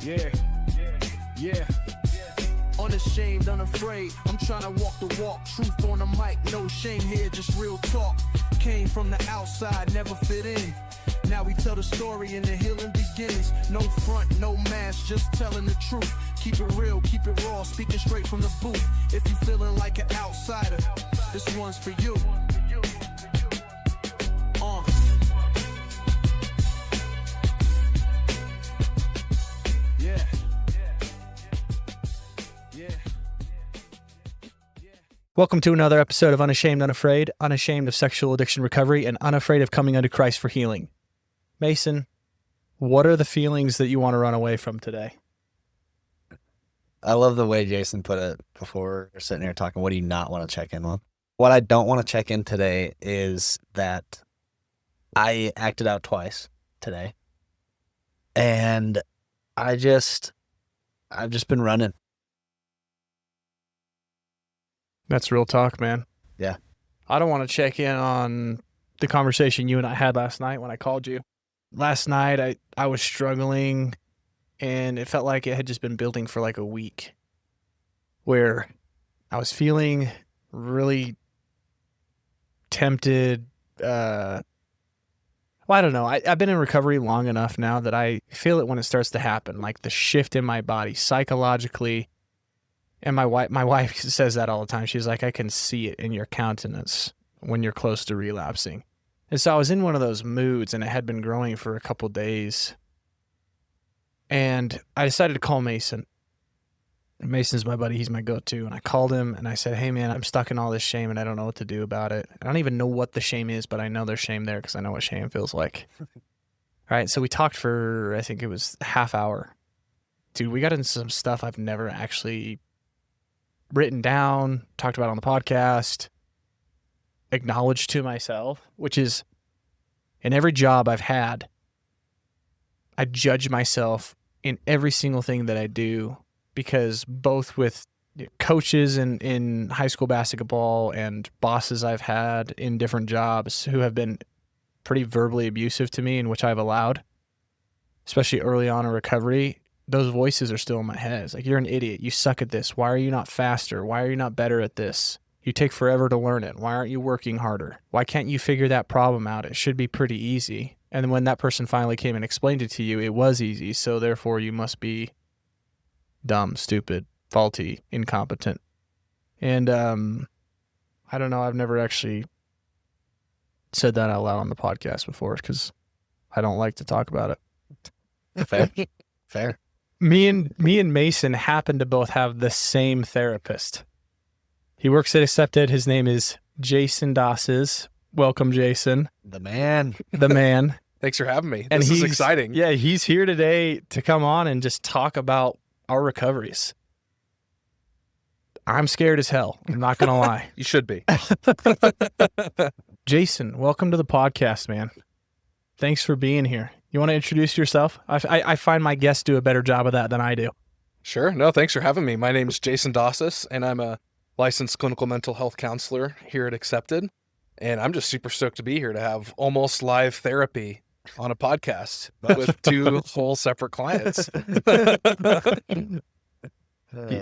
Yeah, yeah. Unashamed, unafraid. I'm trying to walk the walk. Truth on the mic, no shame here, just real talk. Came from the outside, never fit in. Now we tell the story and the healing begins. No front, no mask, just telling the truth. Keep it real, keep it raw, speaking straight from the booth. If you feeling like an outsider, this one's for you. Yeah. Welcome to another episode of Unashamed Unafraid, unashamed of sexual addiction recovery, and unafraid of coming unto Christ for healing. Mason, what are the feelings that you want to run away from today? I love the way Jason put it before we're sitting here talking. What do you not want to check in with? What I don't want to check in today is that I acted out twice today. And I've just been running. That's real talk, man. Yeah. I don't want to check in on the conversation you and I had last night when I called you. Last night, I was struggling, and it felt like it had just been building for like a week, where I was feeling really tempted. I don't know. I've been in recovery long enough now that I feel it when it starts to happen, like the shift in my body psychologically. And my wife says that all the time. She's like, I can see it in your countenance when you're close to relapsing. And so I was in one of those moods, and it had been growing for a couple days. And I decided to call Mason. Mason's my buddy. He's my go-to. And I called him, and I said, hey, man, I'm stuck in all this shame, and I don't know what to do about it. I don't even know what the shame is, but I know there's shame there because I know what shame feels like. All right, so we talked for, I think it was a half hour. Dude, we got into some stuff I've never actually written down, talked about on the podcast, acknowledged to myself, which is in every job I've had, I judge myself in every single thing that I do, because both with coaches in high school basketball and bosses I've had in different jobs who have been pretty verbally abusive to me, and which I've allowed, especially early on in recovery, those voices are still in my head. It's like, you're an idiot. You suck at this. Why are you not faster? Why are you not better at this? You take forever to learn it. Why aren't you working harder? Why can't you figure that problem out? It should be pretty easy. And then when that person finally came and explained it to you, it was easy. So therefore you must be dumb, stupid, faulty, incompetent. And I don't know. I've never actually said that out loud on the podcast before because I don't like to talk about it. Fair. Me and Mason happen to both have the same therapist. He works at Accepted. His name is Jason Dausses. Welcome, Jason. The man. Thanks for having me. And This is exciting. Yeah, he's here today to come on and just talk about our recoveries. I'm scared as hell. I'm not going to lie. You should be. Jason, welcome to the podcast, man. Thanks for being here. You want to introduce yourself? I find my guests do a better job of that than I do. Sure. No, thanks for having me. My name's Jason Dausses, and I'm a licensed clinical mental health counselor here at Accepted. And I'm just super stoked to be here to have almost live therapy on a podcast with two whole separate clients.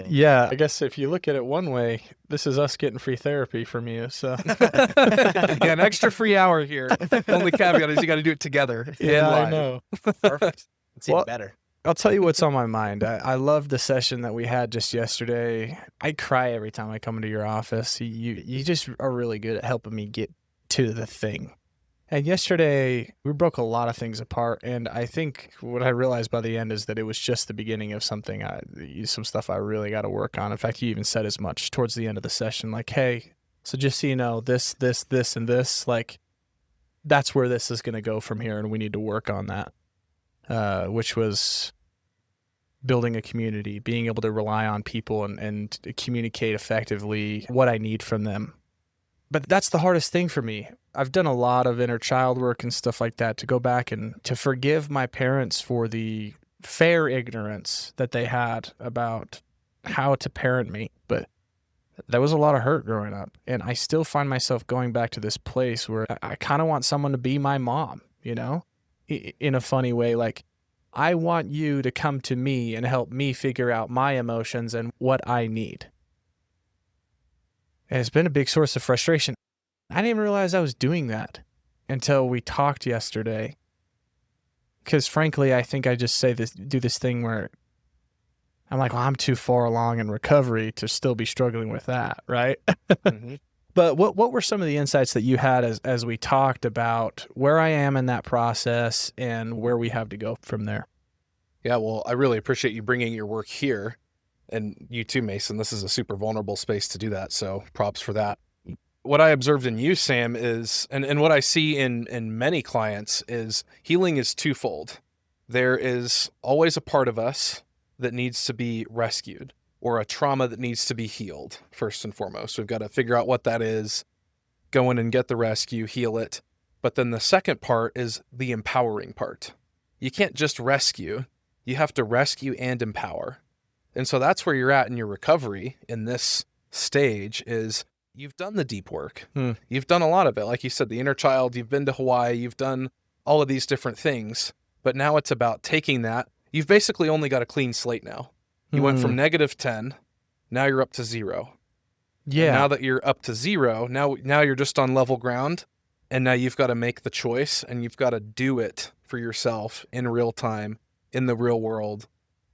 Yeah, I guess if you look at it one way, this is us getting free therapy from you. So Yeah, an extra free hour here. Only caveat is you got to do it together. yeah, I live. know. Perfect. It's Well- even better. I'll tell you what's on my mind. I love the session that we had just yesterday. I cry every time I come into your office. You just are really good at helping me get to the thing. And yesterday, we broke a lot of things apart, and I think what I realized by the end is that it was just the beginning of something, some stuff I really got to work on. In fact, you even said as much towards the end of the session, like, hey, so just so you know, this, and this, like, that's where this is going to go from here, and we need to work on that, which was building a community, being able to rely on people and communicate effectively what I need from them. But that's the hardest thing for me. I've done a lot of inner child work and stuff like that to go back and to forgive my parents for the fair ignorance that they had about how to parent me. But there was a lot of hurt growing up. And I still find myself going back to this place where I kind of want someone to be my mom, you know, in a funny way. Like, I want you to come to me and help me figure out my emotions and what I need. And it's been a big source of frustration. I didn't even realize I was doing that until we talked yesterday. Because frankly, I think I just do this thing where I'm like, well, I'm too far along in recovery to still be struggling with that, right? Mm-hmm. But what were some of the insights that you had as we talked about where I am in that process and where we have to go from there? Yeah, well, I really appreciate you bringing your work here. And you too, Mason. This is a super vulnerable space to do that, so props for that. What I observed in you, Sam, is, and what I see in many clients is healing is twofold. There is always a part of us that needs to be rescued, or a trauma that needs to be healed, first and foremost. We've got to figure out what that is, go in and get the rescue, heal it. But then the second part is the empowering part. You can't just rescue. You have to rescue and empower. And so that's where you're at in your recovery in this stage is you've done the deep work. You've done a lot of it. Like you said, the inner child, you've been to Hawaii, you've done all of these different things. But now it's about taking that. You've basically only got a clean slate now. You went from -10, now you're up to 0. Yeah. And now that you're up to 0, now you're just on level ground, and now you've got to make the choice, and you've got to do it for yourself in real time, in the real world,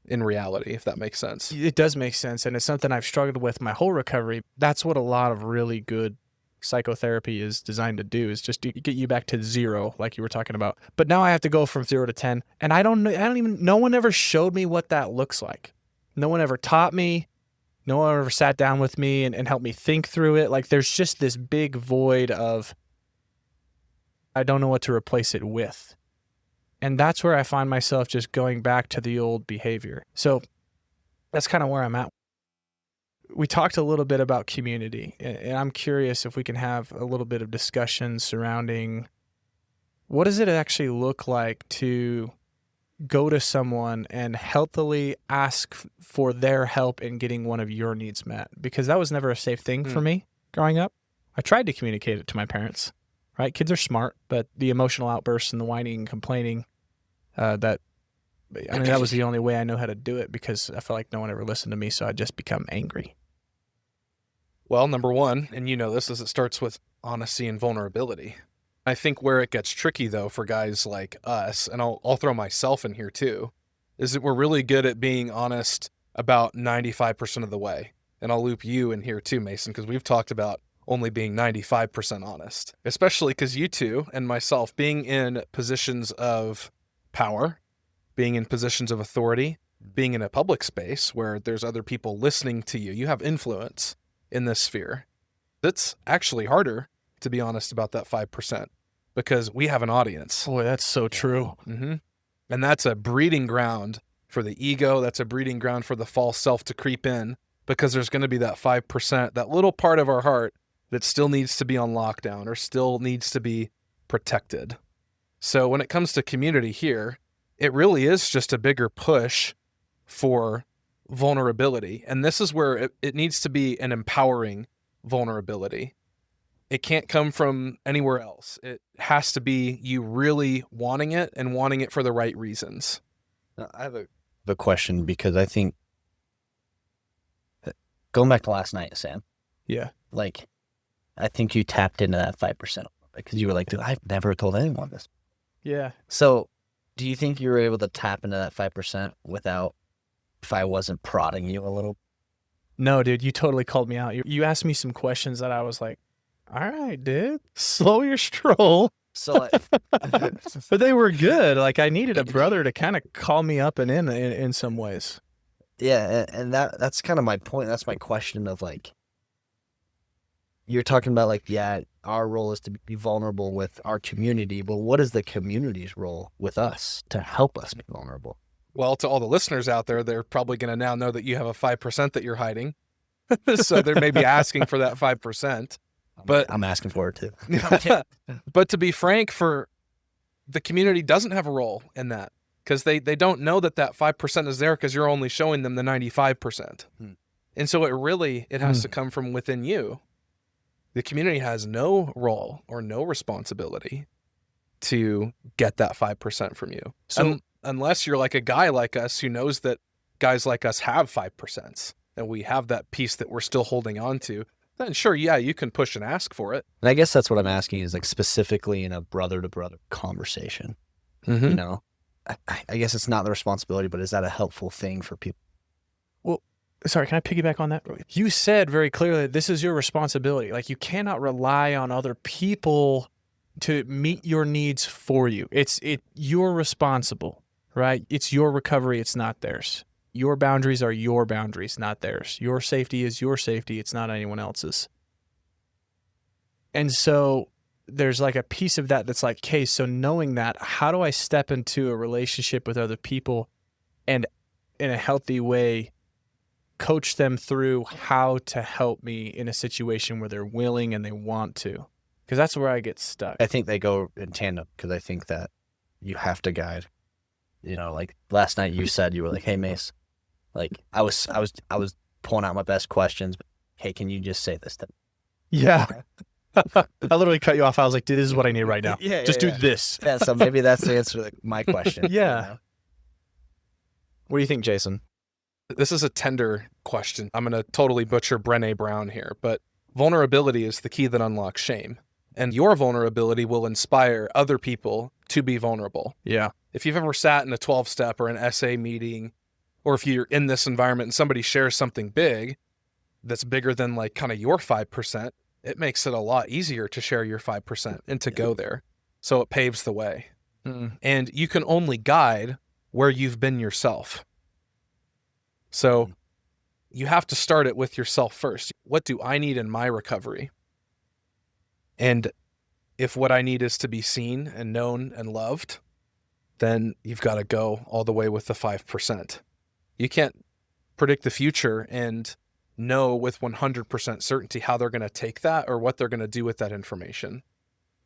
in reality, if that makes sense. It does make sense, and it's something I've struggled with my whole recovery. That's what a lot of really good psychotherapy is designed to do, is just to get you back to 0, like you were talking about. But now I have to go from 0 to 10, and no one ever showed me what that looks like. No one ever taught me. No one ever sat down with me and helped me think through it. Like there's just this big void of, I don't know what to replace it with. And that's where I find myself just going back to the old behavior. So that's kind of where I'm at. We talked a little bit about community, and I'm curious if we can have a little bit of discussion surrounding what does it actually look like to go to someone and healthily ask for their help in getting one of your needs met? Because that was never a safe thing for me growing up. I tried to communicate it to my parents, right? Kids are smart, but the emotional outbursts and the whining and complaining, that was the only way I know how to do it, because I felt like no one ever listened to me, so I just become angry. Well, number one, and you know this, is it starts with honesty and vulnerability. I think where it gets tricky, though, for guys like us, and I'll throw myself in here too, is that we're really good at being honest about 95% of the way. And I'll loop you in here too, Mason, because we've talked about only being 95% honest, especially because you two and myself being in positions of power, being in positions of authority, being in a public space where there's other people listening to you, you have influence in this sphere. It's actually harder to be honest about that 5% because we have an audience. Boy, that's so true. Mm-hmm. And that's a breeding ground for the ego. That's a breeding ground for the false self to creep in, because there's going to be that 5%, that little part of our heart that still needs to be on lockdown or still needs to be protected. So when it comes to community here, it really is just a bigger push for vulnerability. And this is where it needs to be an empowering vulnerability. It can't come from anywhere else. It has to be you really wanting it and wanting it for the right reasons. Now, I have a question, because I think, going back to last night, Sam. Yeah. Like, I think you tapped into that 5% because you were like, dude, I've never told anyone this. Yeah. So do you think you were able to tap into that 5% without, if I wasn't prodding you a little? No, dude, you totally called me out. You asked me some questions that I was like, all right, dude, slow your stroll. So, But they were good. Like, I needed a brother to kind of call me up and in some ways. yeah, and that's kind of my point. That's my question of, like, you're talking about, like, yeah, our role is to be vulnerable with our community, but what is the community's role with us to help us be vulnerable? Well, to all the listeners out there, they're probably going to now know that you have a 5% that you're hiding. So they're maybe asking for that 5%. But I'm asking for it too. But to be frank, for the community doesn't have a role in that, because they don't know that 5% is there, because you're only showing them the 95%. And so it has to come from within you. The community has no role or no responsibility to get that 5% from you. So unless you're like a guy like us who knows that guys like us have 5% and we have that piece that we're still holding on to, then sure, yeah, you can push and ask for it. And I guess that's what I'm asking is like specifically in a brother-to-brother conversation. Mm-hmm. You know, I guess it's not the responsibility, but is that a helpful thing for people? Well, sorry, can I piggyback on that? You said very clearly this is your responsibility. Like, you cannot rely on other people to meet your needs for you. You're responsible, right? It's your recovery. It's not theirs. Your boundaries are your boundaries, not theirs. Your safety is your safety. It's not anyone else's. And so there's like a piece of that that's like, okay, so knowing that, how do I step into a relationship with other people and in a healthy way coach them through how to help me in a situation where they're willing and they want to? Because that's where I get stuck. I think they go in tandem because I think that you have to guide. You know, like last night you said, you were like, hey, Mace, like I was pulling out my best questions. But, hey, can you just say this to me? Yeah. I literally cut you off. I was like, dude, this is what I need right now. Just do this. Yeah, so maybe that's the answer to my question. Yeah. You know? What do you think, Jason? This is a tender question. I'm going to totally butcher Brené Brown here, but vulnerability is the key that unlocks shame. And your vulnerability will inspire other people to be vulnerable. Yeah. If you've ever sat in a 12-step or an SA meeting, or if you're in this environment and somebody shares something big that's bigger than like kind of your 5%, it makes it a lot easier to share your 5% and to go there. So it paves the way. And you can only guide where you've been yourself. So you have to start it with yourself first. What do I need in my recovery? And if what I need is to be seen and known and loved, then you've got to go all the way with the 5%. You can't predict the future and know with 100% certainty how they're going to take that or what they're going to do with that information.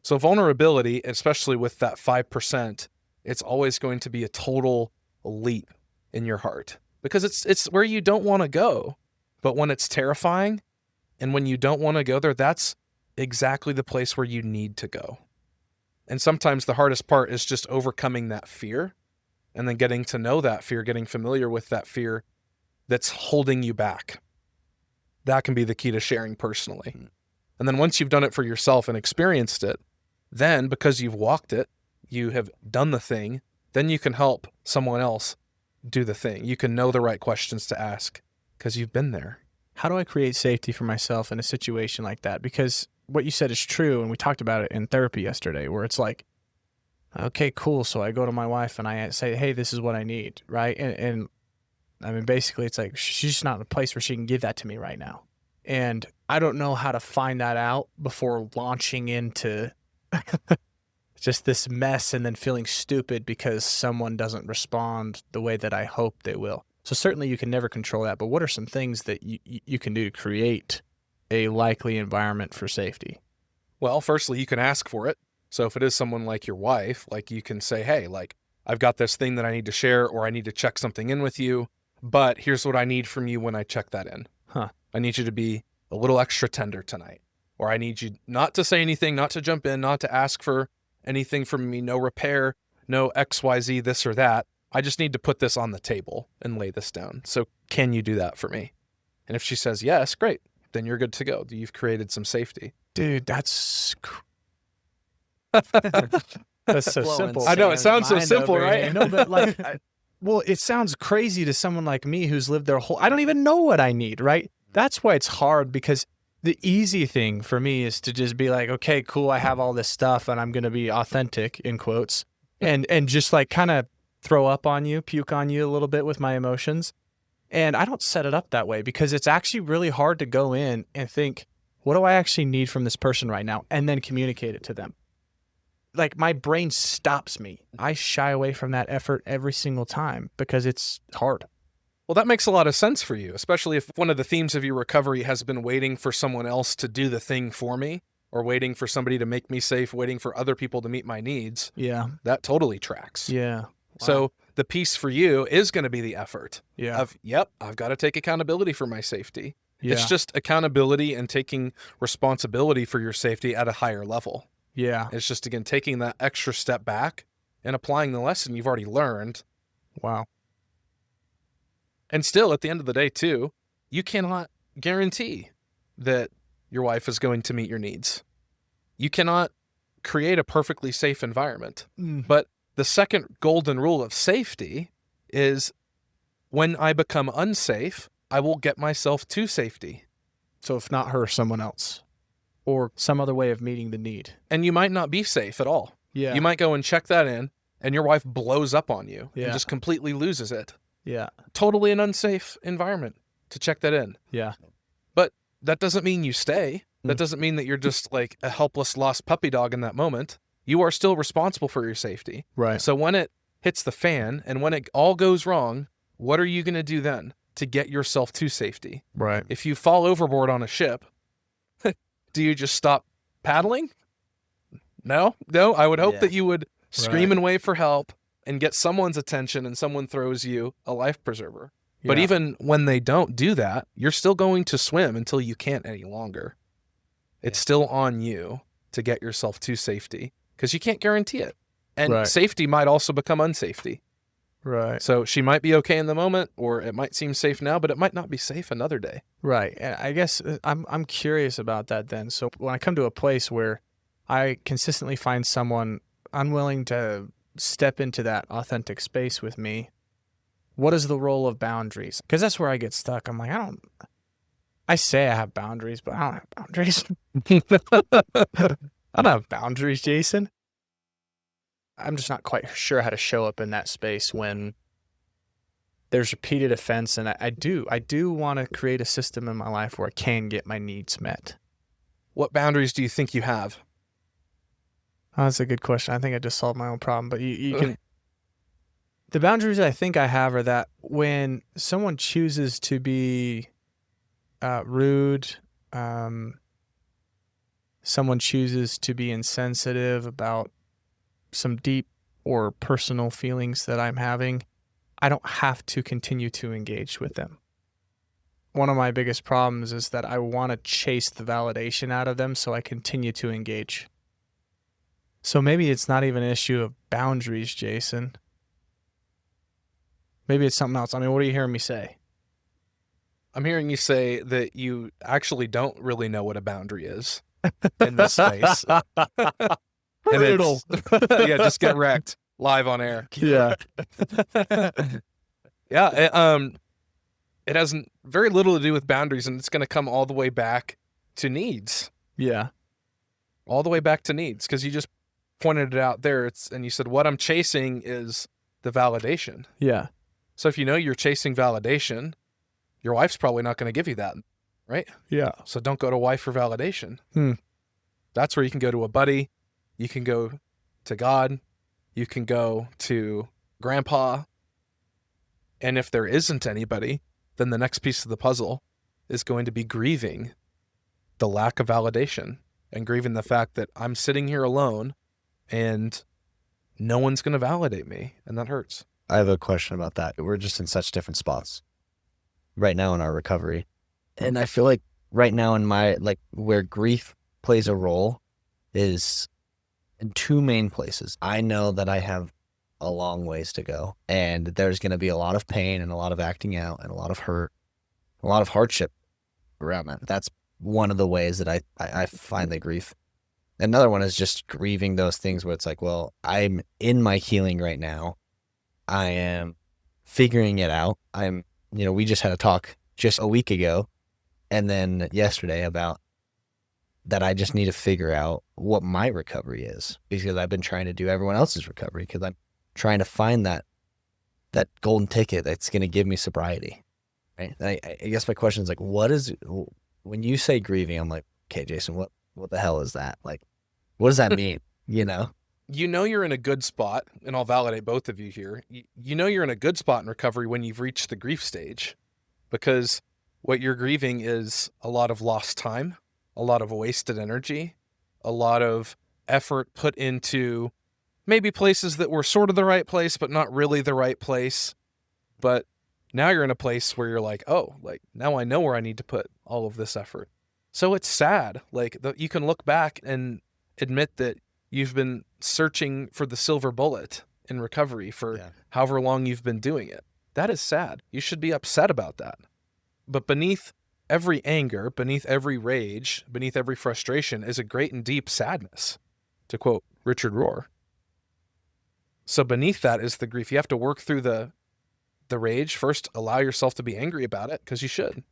So vulnerability, especially with that 5%, it's always going to be a total leap in your heart because it's where you don't want to go. But when it's terrifying and when you don't want to go there, that's exactly the place where you need to go. And sometimes the hardest part is just overcoming that fear and then getting to know that fear, getting familiar with that fear that's holding you back. That can be the key to sharing personally. And then once you've done it for yourself and experienced it, then because you've walked it, you have done the thing, then you can help someone else do the thing. You can know the right questions to ask because you've been there. How do I create safety for myself in a situation like that? Because what you said is true, and we talked about it in therapy yesterday, where it's like, okay, cool. So I go to my wife and I say, hey, this is what I need, right? And I mean, basically, it's like she's just not in a place where she can give that to me right now. And I don't know how to find that out before launching into just this mess and then feeling stupid because someone doesn't respond the way that I hope they will. So certainly you can never control that, but what are some things that you can do to create a likely environment for safety? Well, firstly, you can ask for it. So if it is someone like your wife, like you can say, hey, like I've got this thing that I need to share or I need to check something in with you, but here's what I need from you when I check that in. I need you to be a little extra tender tonight, or I need you not to say anything, not to jump in, not to ask for anything from me, no repair, no XYZ, this or that. I just need to put this on the table and lay this down. So can you do that for me? And if she says yes, great. Then you're good to go. You've created some safety. Dude, that's so simple. I know, it sounds so simple, right? No, but like, well, it sounds crazy to someone like me who's lived their whole, I don't even know what I need, right? That's why it's hard, because the easy thing for me is to just be like, okay, cool, I have all this stuff and I'm going to be authentic, in quotes, and just like kind of throw up on you, puke on you a little bit with my emotions. And I don't set it up that way because it's actually really hard to go in and think, what do I actually need from this person right now? And then communicate it to them. Like, my brain stops me. I shy away from that effort every single time because it's hard. Well, that makes a lot of sense for you, especially if one of the themes of your recovery has been waiting for someone else to do the thing for me, or waiting for somebody to make me safe, waiting for other people to meet my needs. Yeah. That totally tracks. Yeah. Wow. So the piece for you is going to be the effort Yeah. yep, I've got to take accountability for my safety. Yeah. It's just accountability and taking responsibility for your safety at a higher level. Yeah. It's just, again, taking that extra step back and applying the lesson you've already learned Wow. And still, at the end of the day, too, you cannot guarantee that your wife is going to meet your needs. You cannot create a perfectly safe environment. But the second golden rule of safety is when I become unsafe, I will get myself to safety. So if not her, someone else, or some other way of meeting the need. And you might not be safe at all. Yeah. You might go and check that in, and your wife blows up on you Yeah. and just completely loses it. Yeah. Totally an unsafe environment to check that in. Yeah. But that doesn't mean you stay. That doesn't mean that you're just like a helpless lost puppy dog in that moment. You are still responsible for your safety. Right. So when it hits the fan and when it all goes wrong, what are you going to do then to get yourself to safety? Right. If you fall overboard on a ship, do you just stop paddling? No. I would hope that you would scream and wave for help and get someone's attention, and someone throws you a life preserver. But Yeah. even when they don't do that, you're still going to swim until you can't any longer. It's still on you to get yourself to safety because you can't guarantee it. And Right. safety might also become unsafety. Right. So she might be okay in the moment, or it might seem safe now, but it might not be safe another day. Right. And I guess I'm curious about that then. So when I come to a place where I consistently find someone unwilling to step into that authentic space with me, what is the role of boundaries? Because that's where I get stuck. I'm like, I say I have boundaries, but I don't have boundaries. I don't have boundaries, Jason. I'm just not quite sure how to show up in that space when there's repeated offense. And I do want to create a system in my life where I can get my needs met. What boundaries do you think you have? Oh, that's a good question. I think I just solved my own problem, but you can. The boundaries I think I have are that when someone chooses to be rude, someone chooses to be insensitive about some deep or personal feelings that I'm having, I don't have to continue to engage with them. One of my biggest problems is that I want to chase the validation out of them, so I continue to engage. So maybe it's not even an issue of boundaries, Jason. Maybe it's something else. I mean, what are you hearing me say? I'm hearing you say that you actually don't really know what a boundary is in this space. Brutal. Yeah, just get wrecked live on air. Yeah. Yeah, it has very little to do with boundaries, and it's going to come all the way back to needs. Yeah. All the way back to needs, because you just pointed it out there. And you said, what I'm chasing is the validation. Yeah. So if you know you're chasing validation, your wife's probably not going to give you that, right? Yeah. So don't go to wife for validation. Hmm. That's where you can go to a buddy. You can go to God. You can go to grandpa. And if there isn't anybody, then the next piece of the puzzle is going to be grieving the lack of validation and grieving the fact that I'm sitting here alone and no one's going to validate me. And that hurts. I have a question about that. We're just in such different spots right now in our recovery. And I feel like right now in my, like, where grief plays a role is in two main places. I know that I have a long ways to go, and there's going to be a lot of pain and a lot of acting out and a lot of hurt, a lot of hardship around that. That's one of the ways that I find the grief. Another one is just grieving those things where it's like, well, I'm in my healing right now. I am figuring it out. We just had a talk just a week ago and then yesterday about that I just need to figure out what my recovery is, because I've been trying to do everyone else's recovery, because I'm trying to find that golden ticket that's going to give me sobriety. Right? I guess my question is like, when you say grieving, I'm like, okay, Jason, what the hell is that? Like, what does that mean? You know you're in a good spot, and I'll validate both of you here. You know you're in a good spot in recovery when you've reached the grief stage, because what you're grieving is a lot of lost time, a lot of wasted energy, a lot of effort put into maybe places that were sort of the right place, but not really the right place. But now you're in a place where you're like, oh, like now I know where I need to put all of this effort. So it's sad. Like you can look back and admit that you've been searching for the silver bullet in recovery for Yeah. however long you've been doing it. That is sad. You should be upset about that. But beneath every anger, beneath every rage, beneath every frustration is a great and deep sadness, to quote Richard Rohr. So beneath that is the grief. You have to work through the rage. First, allow yourself to be angry about it, because you should.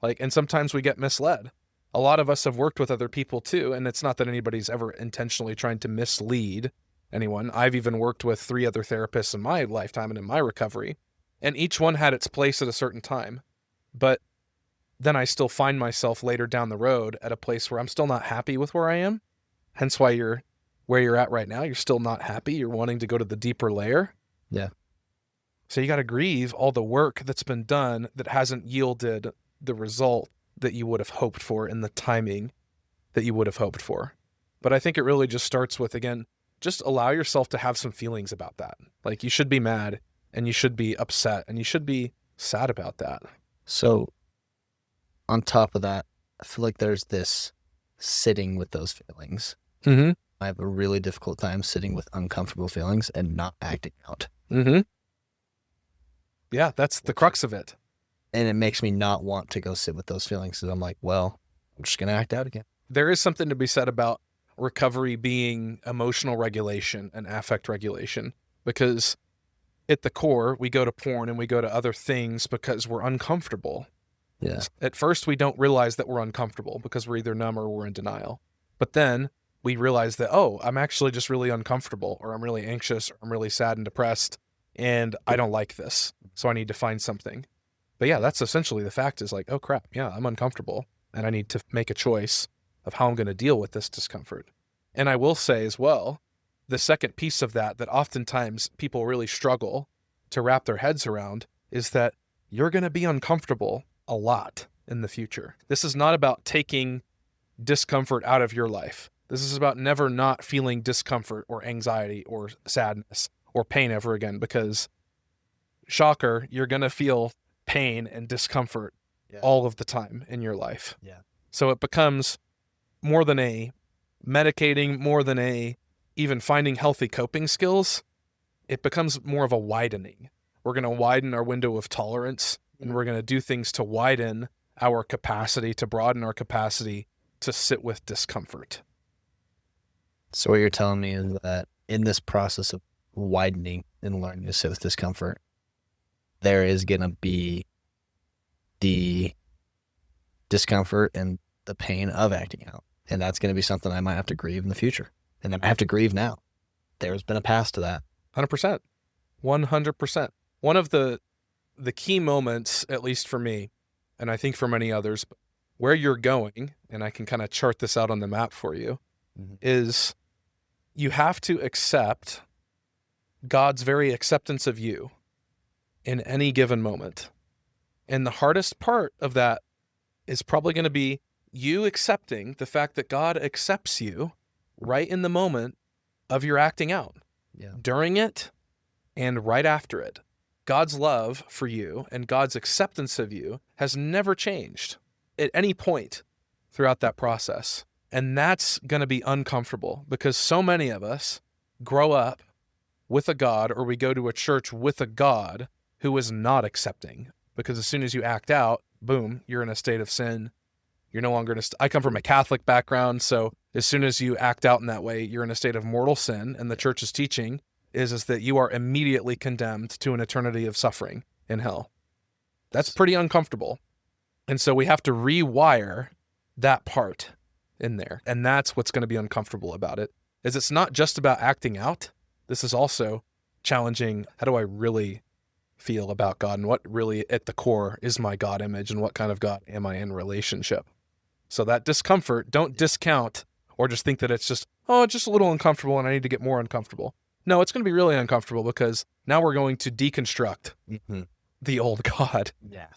And sometimes we get misled. A lot of us have worked with other people too, and it's not that anybody's ever intentionally trying to mislead anyone. I've even worked with 3 other therapists in my lifetime and in my recovery, and each one had its place at a certain time. But then I still find myself later down the road at a place where I'm still not happy with where I am. Hence why you're where you're at right now. You're still not happy. You're wanting to go to the deeper layer. Yeah. So you got to grieve all the work that's been done that hasn't yielded the result that you would have hoped for in the timing that you would have hoped for. But I think it really just starts with, again, just allow yourself to have some feelings about that. You should be mad, and you should be upset, and you should be sad about that. So on top of that, I feel like there's this sitting with those feelings. Mm-hmm. I have a really difficult time sitting with uncomfortable feelings and not acting out. Mm-hmm. Yeah, that's the crux of it. And it makes me not want to go sit with those feelings, because I'm like, well, I'm just going to act out again. There is something to be said about recovery being emotional regulation and affect regulation, because at the core, we go to porn and we go to other things because we're uncomfortable. Yeah. At first, we don't realize that we're uncomfortable because we're either numb or we're in denial. But then we realize that, oh, I'm actually just really uncomfortable, or I'm really anxious, or I'm really sad and depressed, and I don't like this, so I need to find something. But yeah, that's essentially the fact, is oh crap, yeah, I'm uncomfortable, and I need to make a choice of how I'm going to deal with this discomfort. And I will say as well, the second piece of that oftentimes people really struggle to wrap their heads around is that you're going to be uncomfortable a lot in the future. This is not about taking discomfort out of your life. This is about never not feeling discomfort or anxiety or sadness or pain ever again, because shocker, you're going to feel pain and discomfort all of the time in your life. Yeah. So it becomes more than a medicating, more than a even finding healthy coping skills. It becomes more of a widening. We're going to widen our window of tolerance, and we're going to do things to widen our capacity, to broaden our capacity to sit with discomfort. So what you're telling me is that in this process of widening and learning to sit with discomfort, there is going to be the discomfort and the pain of acting out. And that's going to be something I might have to grieve in the future. And I have to grieve now. There's been a past to that. 100%. 100%. One of the key moments, at least for me, and I think for many others, where you're going, and I can kind of chart this out on the map for you, is you have to accept God's very acceptance of you in any given moment. And the hardest part of that is probably going to be you accepting the fact that God accepts you right in the moment of your acting out, during it and right after it. God's love for you and God's acceptance of you has never changed at any point throughout that process. And that's going to be uncomfortable, because so many of us grow up with a God, or we go to a church with a God who is not accepting, because as soon as you act out, boom, you're in a state of sin. You're no longer I come from a Catholic background, so as soon as you act out in that way, you're in a state of mortal sin, and the church's teaching is that you are immediately condemned to an eternity of suffering in hell. That's pretty uncomfortable. And so we have to rewire that part in there. And that's what's going to be uncomfortable about it, is it's not just about acting out. This is also challenging, how do I really feel about God, and what really at the core is my God image, and what kind of God am I in relationship? So that discomfort, don't discount or just think that it's just a little uncomfortable and I need to get more uncomfortable. No, it's going to be really uncomfortable, because now we're going to deconstruct the old God. Yeah.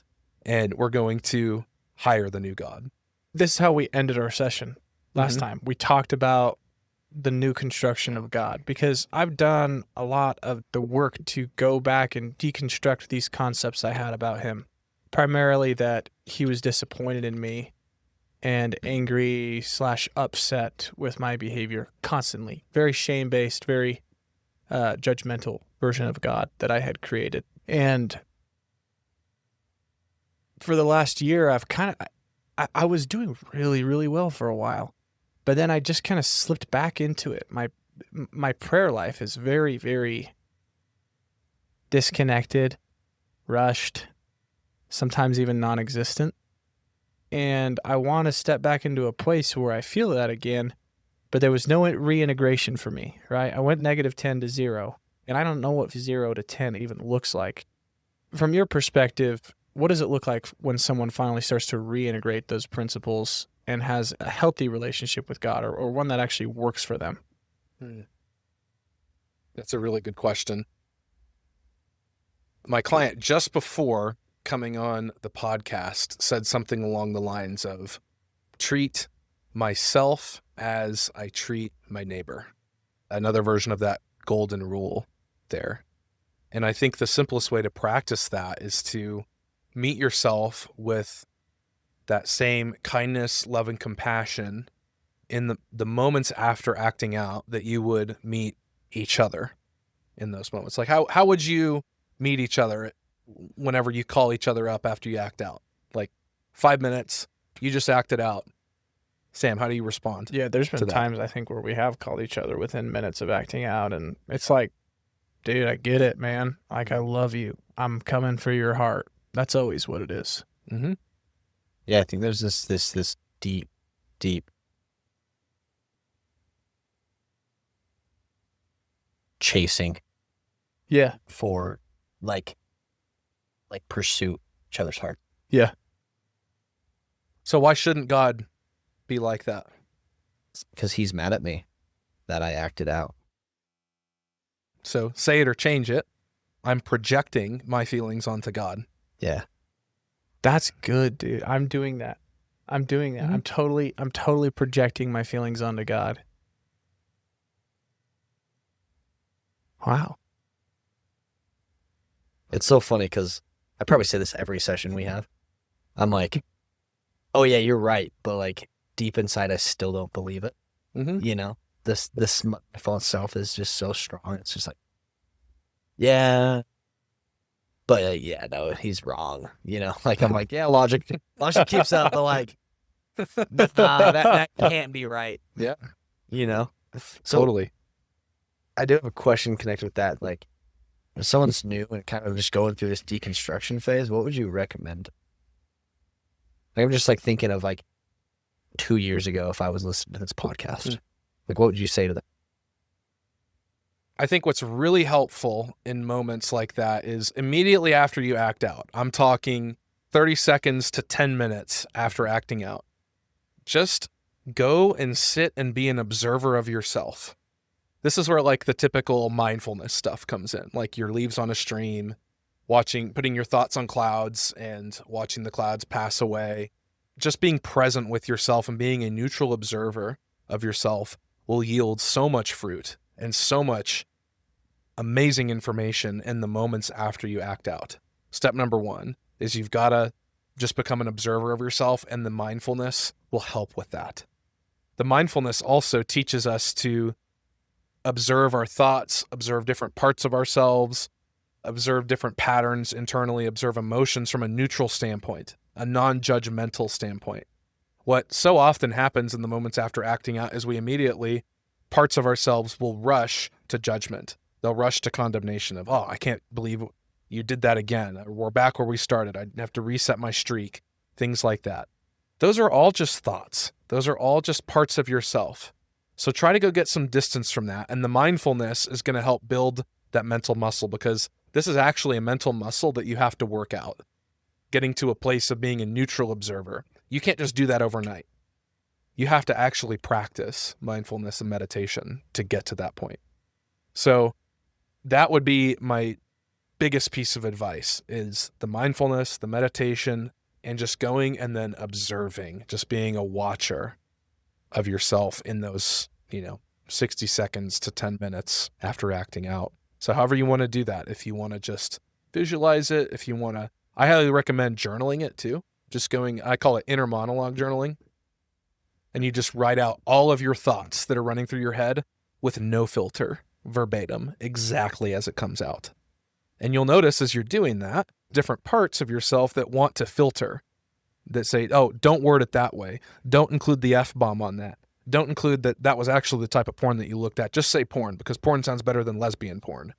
And we're going to hire the new God. This is how we ended our session last time. We talked about the new construction of God, because I've done a lot of the work to go back and deconstruct these concepts I had about him. Primarily that he was disappointed in me and angry / upset with my behavior constantly. Very shame-based, very judgmental version of God that I had created. And for the last year, I was doing really, really well for a while, but then I just kind of slipped back into it. My prayer life is very, very disconnected, rushed, sometimes even non-existent. And I want to step back into a place where I feel that again, but there was no reintegration for me, right? I went -10 to 0, and I don't know what 0 to 10 even looks like. From your perspective, what does it look like when someone finally starts to reintegrate those principles and has a healthy relationship with God, or one that actually works for them? That's a really good question. My client, just before coming on the podcast, said something along the lines of, treat myself as I treat my neighbor. Another version of that golden rule there. And I think the simplest way to practice that is to meet yourself with that same kindness, love, and compassion in the moments after acting out that you would meet each other in those moments. Like how would you meet each other whenever you call each other up after you act out? Like 5 minutes, you just acted out. Sam, how do you respond? Yeah, there's been times I think where we have called each other within minutes of acting out, and it's like, dude, I get it, man. Like, I love you. I'm coming for your heart. That's always what it is. Mm-hmm. Yeah, I think there's this deep chasing Yeah. for like pursue each other's heart. Yeah. So why shouldn't God be like that? Because he's mad at me that I acted out. So say it or change it. I'm projecting my feelings onto God. Yeah. That's good, dude. I'm doing that. Mm-hmm. I'm totally projecting my feelings onto God. Wow. It's so funny because I probably say this every session we have. I'm like, oh yeah, you're right. But like deep inside, I still don't believe it. Mm-hmm. You know, this false self is just so strong. It's just like, yeah, but yeah, no, he's wrong. You know, like I'm like, yeah, logic keeps up, but like, that can't be right. Yeah. You know, so Totally. I do have a question connected with that. Like, if someone's new and kind of just going through this deconstruction phase, what would you recommend? Like, I'm just like thinking of like 2 years ago, if I was listening to this podcast, like, what would you say to them? I think what's really helpful in moments like that is immediately after you act out. I'm talking 30 seconds to 10 minutes after acting out. Just go and sit and be an observer of yourself. This is where like the typical mindfulness stuff comes in, like your leaves on a stream, putting your thoughts on clouds and watching the clouds pass away. Just being present with yourself and being a neutral observer of yourself will yield so much fruit and so much amazing information in the moments after you act out. Step number 1 is you've got to just become an observer of yourself, and the mindfulness will help with that. The mindfulness also teaches us to observe our thoughts, observe different parts of ourselves, observe different patterns internally, observe emotions from a neutral standpoint, a non-judgmental standpoint. What so often happens in the moments after acting out is parts of ourselves will rush to judgment. They'll rush to condemnation of, oh, I can't believe you did that again. Or we're back where we started. I have to reset my streak. Things like that. Those are all just thoughts. Those are all just parts of yourself. So try to go get some distance from that. And the mindfulness is going to help build that mental muscle, because this is actually a mental muscle that you have to work out. Getting to a place of being a neutral observer. You can't just do that overnight. You have to actually practice mindfulness and meditation to get to that point. So that would be my biggest piece of advice, is the mindfulness, the meditation, and just going and then observing, just being a watcher of yourself in those, 60 seconds to 10 minutes after acting out. So however you want to do that, if you want to just visualize it, I highly recommend journaling it too. I call it inner-monologue journaling. And you just write out all of your thoughts that are running through your head with no filter. verbatim, exactly as it comes out. And you'll notice as you're doing that, different parts of yourself that want to filter, that say, oh, don't word it that way. Don't include the F-bomb on that. Don't include that was actually the type of porn that you looked at. Just say porn, because porn sounds better than lesbian porn,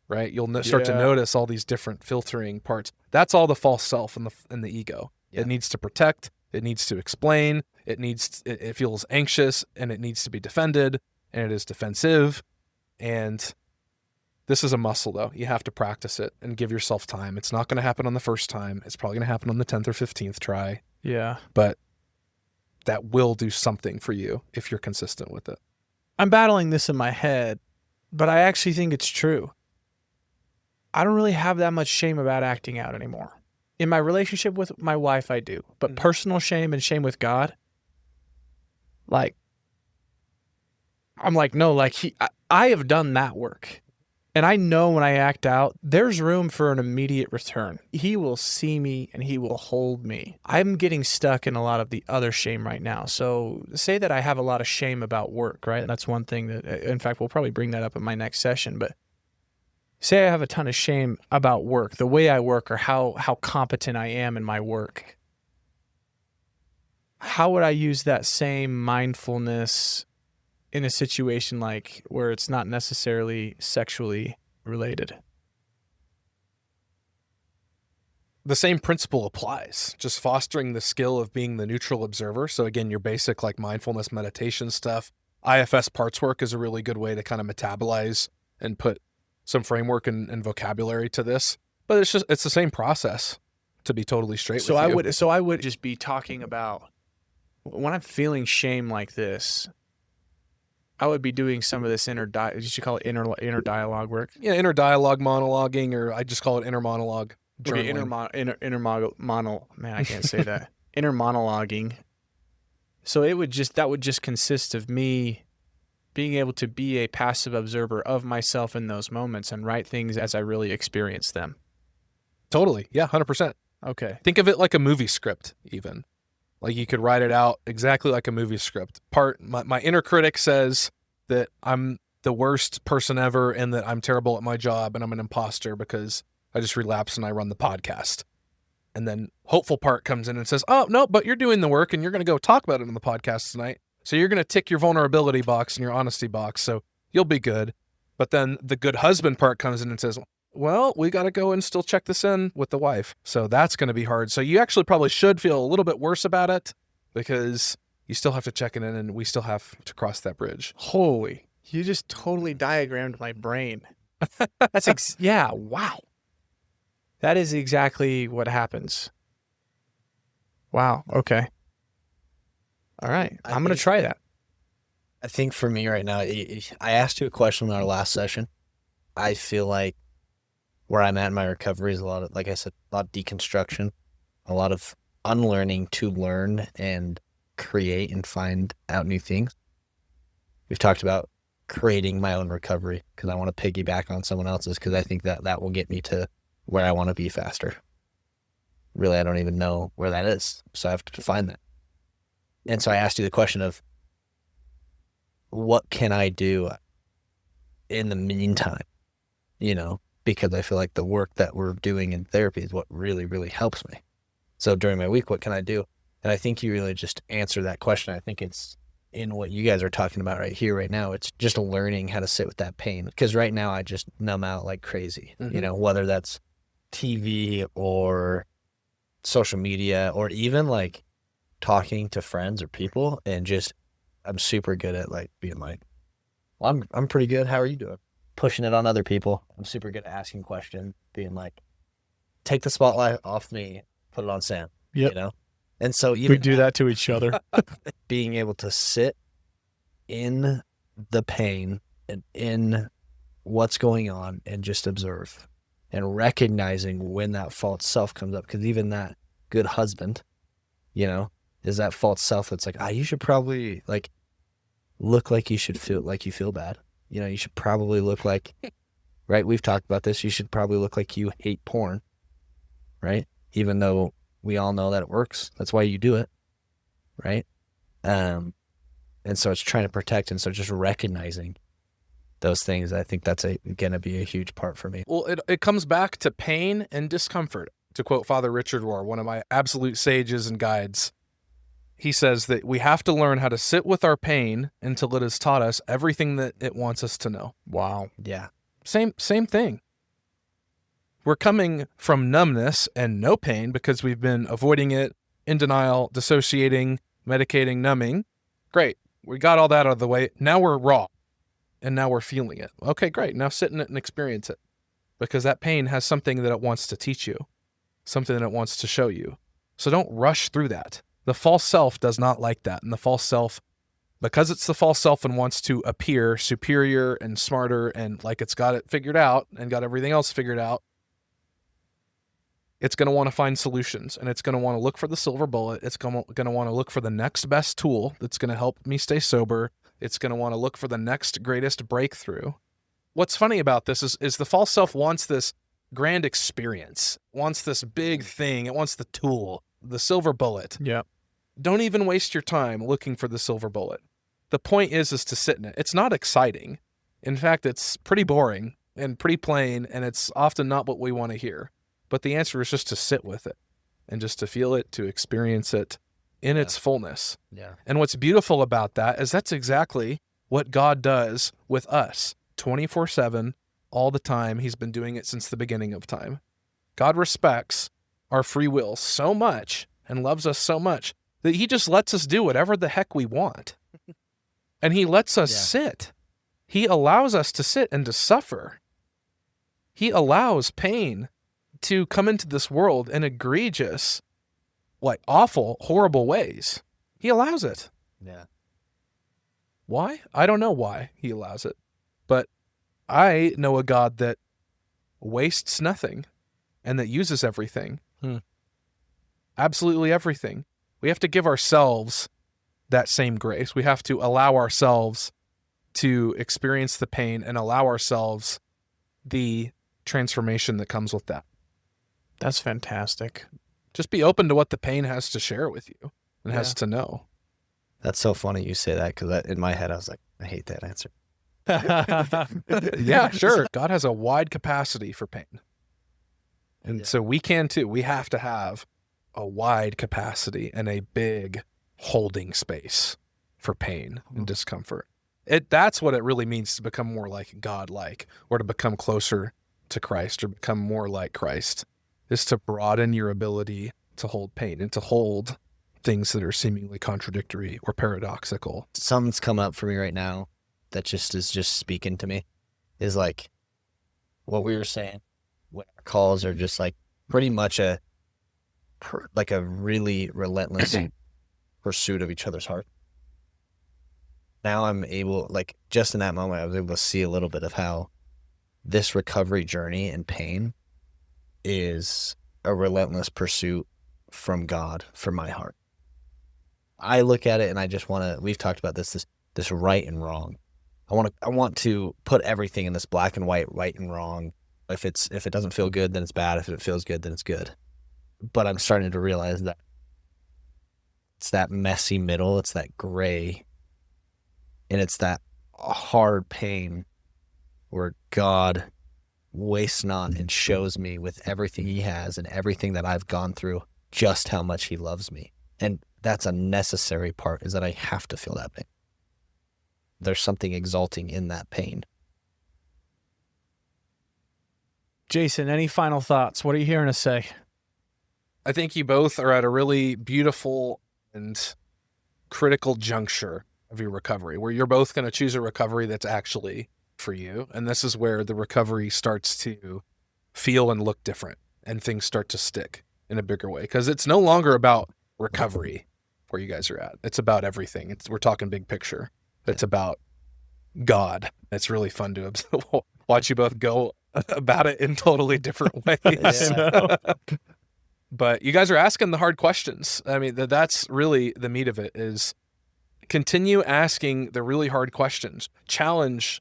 right? You'll start to notice all these different filtering parts. That's all the false self and the ego. Yeah. It needs to protect. It needs to explain. It feels anxious, and it needs to be defended, and it is defensive. And this is a muscle, though. You have to practice it and give yourself time. It's not going to happen on the first time. It's probably going to happen on the 10th or 15th try. Yeah. But that will do something for you if you're consistent with it. I'm battling this in my head, but I actually think it's true. I don't really have that much shame about acting out anymore. In my relationship with my wife, I do. But personal shame and shame with God, like, I'm like, no, like I have done that work. And I know when I act out, there's room for an immediate return. He will see me and he will hold me. I'm getting stuck in a lot of the other shame right now. So say that I have a lot of shame about work, right? That's one thing that, in fact, we'll probably bring that up in my next session. But say I have a ton of shame about work, the way I work, or how competent I am in my work. How would I use that same mindfulness in a situation like where it's not necessarily sexually related? The same principle applies, just fostering the skill of being the neutral observer. So again, your basic like mindfulness meditation stuff. IFS parts work is a really good way to kind of metabolize and put some framework and vocabulary to this. But it's the same process, to be totally straight with you. So I would just be talking about when I'm feeling shame like this, I would be doing some of this inner dialogue work. Yeah, inner dialogue monologuing, or I just call it inner monologue. Okay, inner monologue. Man, I can't say that. Inner monologuing. So that would just consist of me being able to be a passive observer of myself in those moments and write things as I really experience them. Totally. Yeah, 100%. Okay. Think of it like a movie script, even. Like you could write it out exactly like a movie script. My inner critic says that I'm the worst person ever and that I'm terrible at my job and I'm an imposter because I just relapsed and I run the podcast. And then hopeful part comes in and says, oh, no, but you're doing the work and you're going to go talk about it on the podcast tonight. So you're going to tick your vulnerability box and your honesty box. So you'll be good. But then the good husband part comes in and says, well, we got to go and still check this in with the wife. So that's going to be hard. So you actually probably should feel a little bit worse about it because you still have to check it in and we still have to cross that bridge. Holy, you just totally diagrammed my brain. Yeah, wow. That is exactly what happens. Wow, okay. All right, I'm going to try that. I think for me right now, I asked you a question in our last session. I feel like where I'm at in my recovery is a lot of, like I said, a lot of deconstruction, a lot of unlearning to learn and create and find out new things. We've talked about creating my own recovery because I want to piggyback on someone else's because I think that will get me to where I want to be faster. Really, I don't even know where that is, so I have to find that. And so I asked you the question of, what can I do in the meantime? Because I feel like the work that we're doing in therapy is what really, really helps me. So during my week, what can I do? And I think you really just answered that question. I think it's in what you guys are talking about right here, right now. It's just learning how to sit with that pain. Because right now I just numb out like crazy, whether that's TV or social media or even like talking to friends or people, and just I'm super good at like being like, well, I'm pretty good. How are you doing? Pushing it on other people. I'm super good at asking questions, being like, take the spotlight off me, put it on Sam. Yep. And so even we do that to each other. Being able to sit in the pain and in what's going on and just observe and recognizing when that false self comes up. Because even that good husband, is that false self that's like, you should probably like look like you should feel like you feel bad. You should probably look like, right? We've talked about this. You should probably look like you hate porn, right? Even though we all know that it works. That's why you do it, right? And so it's trying to protect. And so just recognizing those things. I think that's going to be a huge part for me. Well, it comes back to pain and discomfort. To quote Father Richard Rohr, one of my absolute sages and guides, he says that we have to learn how to sit with our pain until it has taught us everything that it wants us to know. Wow. Yeah. Same thing. We're coming from numbness and no pain because we've been avoiding it, in denial, dissociating, medicating, numbing. Great. We got all that out of the way. Now we're raw, and now we're feeling it. Okay, great. Now sit in it and experience it, because that pain has something that it wants to teach you, something that it wants to show you. So don't rush through that. The false self does not like that. And the false self, because it's the false self and wants to appear superior and smarter and like it's got it figured out and got everything else figured out, it's going to want to find solutions, and it's going to want to look for the silver bullet. It's going to want to look for the next best tool that's going to help me stay sober. It's going to want to look for the next greatest breakthrough. What's funny about this is the false self wants this grand experience, wants this big thing. It wants the tool, the silver bullet. Yeah. Don't even waste your time looking for the silver bullet. The point is to sit in it. It's not exciting. In fact, it's pretty boring and pretty plain, and it's often not what we want to hear. But the answer is just to sit with it and just to feel it, to experience it in its fullness. Yeah. And what's beautiful about that is that's exactly what God does with us 24/7, all the time. He's been doing it since the beginning of time. God respects our free will so much and loves us so much that he just lets us do whatever the heck we want. And he lets us sit. He allows us to sit and to suffer. He allows pain to come into this world in egregious, like awful, horrible ways. He allows it. Yeah. Why? I don't know why he allows it. But I know a God that wastes nothing and that uses everything. Absolutely everything. We have to give ourselves that same grace. We have to allow ourselves to experience the pain and allow ourselves the transformation that comes with that. That's fantastic. Just be open to what the pain has to share with you and has to know. That's so funny you say that, because in my head I was like, I hate that answer. Yeah, sure. God has a wide capacity for pain. And so we can too. We have to have a wide capacity and a big holding space for pain and discomfort. That's what it really means to become more like God-like, or to become closer to Christ, or become more like Christ, is to broaden your ability to hold pain and to hold things that are seemingly contradictory or paradoxical. Something's come up for me right now that is just speaking to me, is like what we were saying when our calls are just like pretty much a really relentless pursuit of each other's heart. Now I'm able, like, just in that moment, I was able to see a little bit of how this recovery journey and pain is a relentless pursuit from God for my heart. I look at it and I just want to, we've talked about this right and wrong. I want to put everything in this black and white, right and wrong. If it doesn't feel good, then it's bad. If it feels good, then it's good. But I'm starting to realize that it's that messy middle, it's that gray, and it's that hard pain where God wastes not and shows me with everything he has and everything that I've gone through just how much he loves me. And that's a necessary part, is that I have to feel that pain. There's something exalting in that pain. Jason, any final thoughts? What are you hearing us say? I think you both are at a really beautiful and critical juncture of your recovery, where you're both going to choose a recovery that's actually for you. And this is where the recovery starts to feel and look different, and things start to stick in a bigger way, because it's no longer about recovery where you guys are at. It's about everything. We're talking big picture. It's about God. It's really fun to watch you both go about it in totally different ways. But you guys are asking the hard questions. I mean, that's really the meat of it, is continue asking the really hard questions. Challenge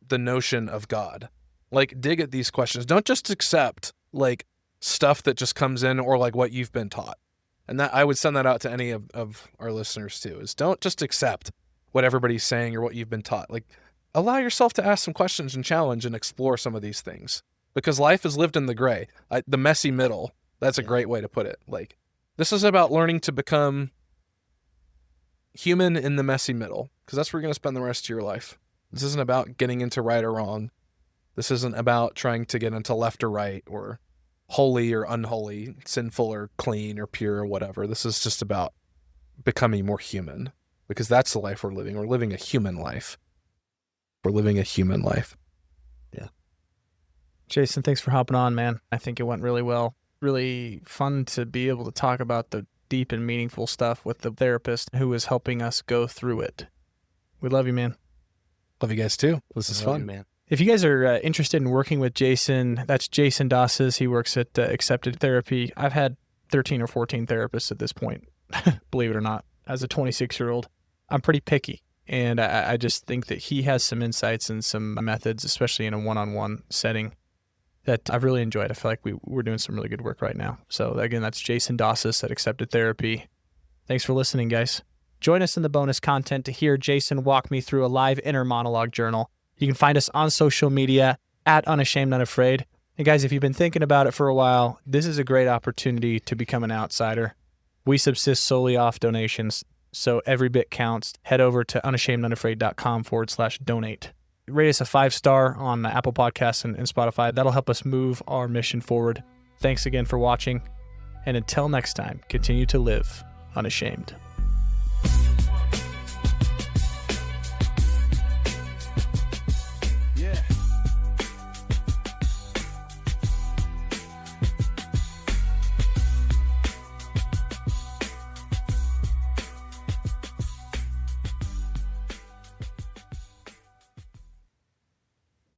the notion of God. Like, dig at these questions. Don't just accept like stuff that just comes in, or like what you've been taught. And that, I would send that out to any of our listeners too, is don't just accept what everybody's saying or what you've been taught. Like, allow yourself to ask some questions and challenge and explore some of these things, because life is lived in the gray, the messy middle. That's a great way to put it. Like, this is about learning to become human in the messy middle, because that's where you're going to spend the rest of your life. This isn't about getting into right or wrong. This isn't about trying to get into left or right, or holy or unholy, sinful or clean or pure or whatever. This is just about becoming more human, because that's the life we're living. We're living a human life. We're living a human life. Yeah. Jason, thanks for hopping on, man. I think it went really well. Really fun to be able to talk about the deep and meaningful stuff with the therapist who is helping us go through it. We love you, man. Love you guys too. This is fun, man. If you guys are interested in working with Jason, that's Jason Dausses. He works at Accepted Therapy. I've had 13 or 14 therapists at this point, believe it or not. As a 26-year-old, I'm pretty picky. And I just think that he has some insights and some methods, especially in a one-on-one setting, that I've really enjoyed. I feel like we're doing some really good work right now. So again, that's Jason Dausses at Accepted Therapy. Thanks for listening, guys. Join us in the bonus content to hear Jason walk me through a live inner monologue journal. You can find us on social media at Unashamed Unafraid. And guys, if you've been thinking about it for a while, this is a great opportunity to become an outsider. We subsist solely off donations, so every bit counts. Head over to unashamedunafraid.com/donate. Rate us a 5-star on Apple Podcasts and Spotify. That'll help us move our mission forward. Thanks again for watching. And until next time, continue to live unashamed.